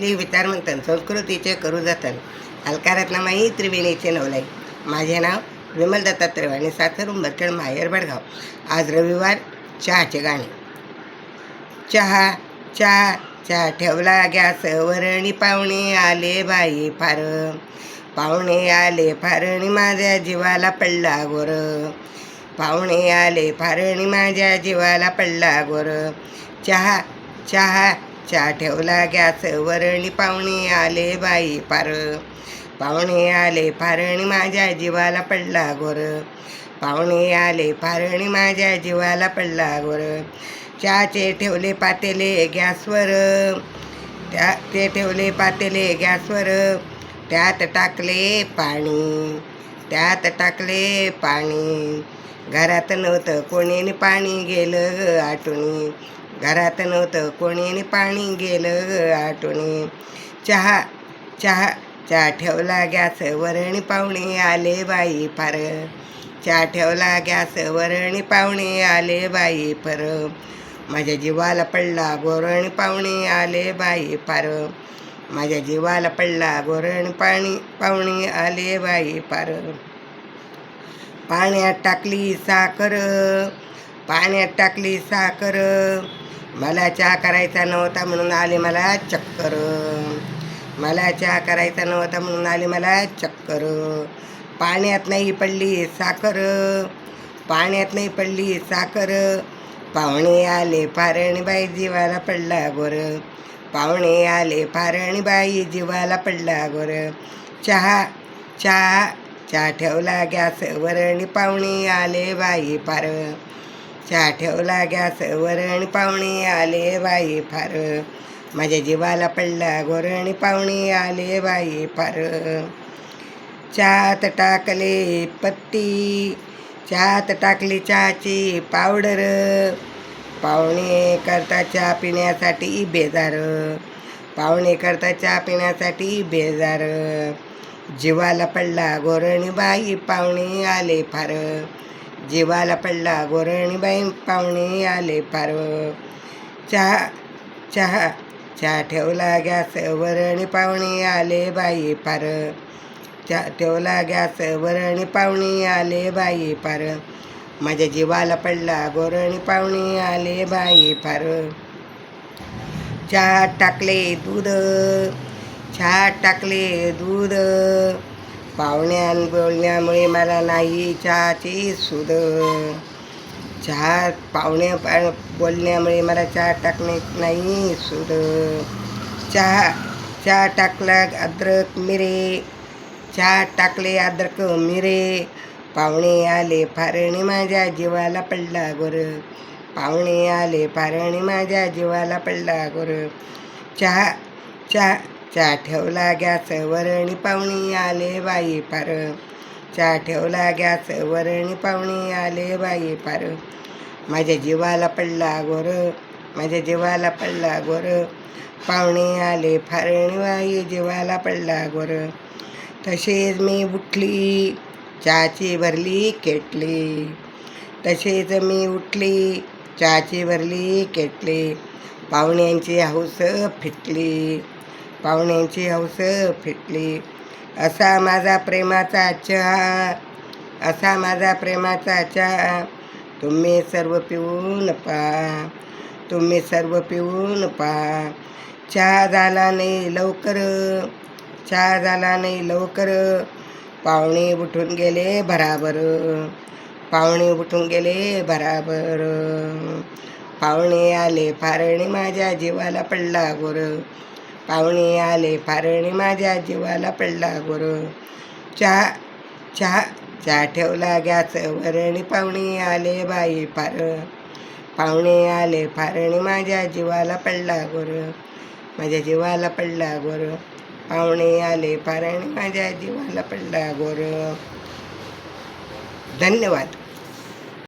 आपली विचारमंथन संस्कृतीचे करू जतन अलकारत्नामाई त्रिवेणीचे नवलाई. माझे नाव विमल दत्तात्रय आणि सासर उंबरखेड माहेर बडगाव. आज रविवार. चहाचे गाणे. चहा चहा चहा ठेवला गॅसवर आणि पाहुणे आले बाई फार. पाहुणे आले फारणी माझ्या जीवाला पडला गोर. पाहुणे आले फारणी माझ्या जीवाला पडला गोर. चहा चहा चहा ठेवला गॅसवर आणि पाहुणे आले बाई फार. पाहुणे आले फारणी माझ्या जीवाला पडला गोर. पाहुणे आले फारणी माझ्या जीवाला पडला गोर. चहाचे ठेवले पातेले गॅसवर. ते ठेवले पातेले गॅसवर. त्यात टाकले पाणी. त्यात टाकले पाणी. घरात नव्हतं कोणी पाणी गेलं आटून. घरात नव्हतं कोणी पाणी गेलं आटून. चहा चहा चहा ठेवला गॅसवर आणि पाहुणे आले बाई फार. चहा ठेवला गॅसवर आणि पाहुणे आले बाई फार. माझ्या जीवाला पडला गोर आणि पाहुणे आले बाई फार. माझ्या जीवाला पडला गोर आणि पाहुणे आले बाई फार. पाण्यात टाकली साखर. पाण्यात टाकली साखर. मला चहा करायचा नव्हता म्हणून आले मला चक्कर. मला चहा करायचा नव्हता म्हणून आले मला चक्कर. पाण्यात नाही पडली साखर. पाण्यात नाही पडली साखर. पाहुणे आले फारणी बाई जीवाला पडला गोर. पाहुणे आले फारणी बाई जीवाला पडला गोर. चहा चहा चहा ठेवला गॅसवर आणि पाहुणे आले बाई फार. चहा ठेवला गॅसवर आणि पाहुणे आले बाई फार. माझ्या जीवाला पडला गोर आणि पाहुणे आले बाई फार. चहात टाकले पत्ती. चहात टाकली चहाची पावडर. पाहुणे करता चहा पिण्यासाठी बेजार. पाहुणे करता चहा पिण्यासाठी बेजार. जीवाला पडला गोरणी बाई पाहुणे आले फार. जीवाला पडला गोरणी बाई पाहुणे आले फार. चहा चहा चहा ठेवला गॅसवर आणि पाहुणे आले बाई फार. चहा ठेवला गॅसवर आणि पाहुणे आले बाई फार. माझ्या जीवाला पडला गोर आणि पाहुणे आले बाई फार. चहात टाकले दूध. चहात टाकले दूध. पाहुण्यान बोलण्यामुळे मला नाही चहाची सूद. चहा पाहुण्या बोलण्यामुळे मला चहा टाकणे नाही सूद. चहा चहा टाकला अद्रक मिरे. चहा टाकले अद्रक मिरे. पाहुणे आले फारणी माझ्या जीवाला पडला गोर. पाहुणे आले फारणी माझ्या जीवाला पडला गोर. चहा चहा चहा ठेवला गॅसवर आणि पाहुणे आले बाई फार. चहा ठेवला गॅसवर आणि पाहुणे आले बाई फार. माझ्या जीवाला पडला गोर. माझ्या जीवाला पडला गोर. पाहुणे आले फारणी बाई जीवाला पडला गोर. तसेच मी उठली. चहाची भरली केटली. तसेच मी उठली. चहाची भरली केटली. पाहुण्यांची हौस फिटली. पाहुण्यांची हौस फिटली. असा माझा प्रेमाचा चहा. असा माझा प्रेमाचा चहा. तुम्ही सर्व पिऊन पहा. तुम्ही सर्व पिऊन पहा. चहा झाला नाही लवकर. चहा झाला नाही लवकर. पाहुणे उठून गेले भराभर. पाहुणे उठून गेले भराभर. पाहुणे आले फारणी माझ्या जीवाला पडला गोर. पाहुणे आले फारणी माझ्या जीवाला पडला गोर. चहा चहा चहा ठेवला गॅसवर आणि पाहुणे आले बाई फार. पाहुणे आले फारणी माझ्या जीवाला पडला गोर. माझ्या जीवाला पडला गोर. पाहुणे आले फारणी माझ्या जीवाला पडला गोर. धन्यवाद.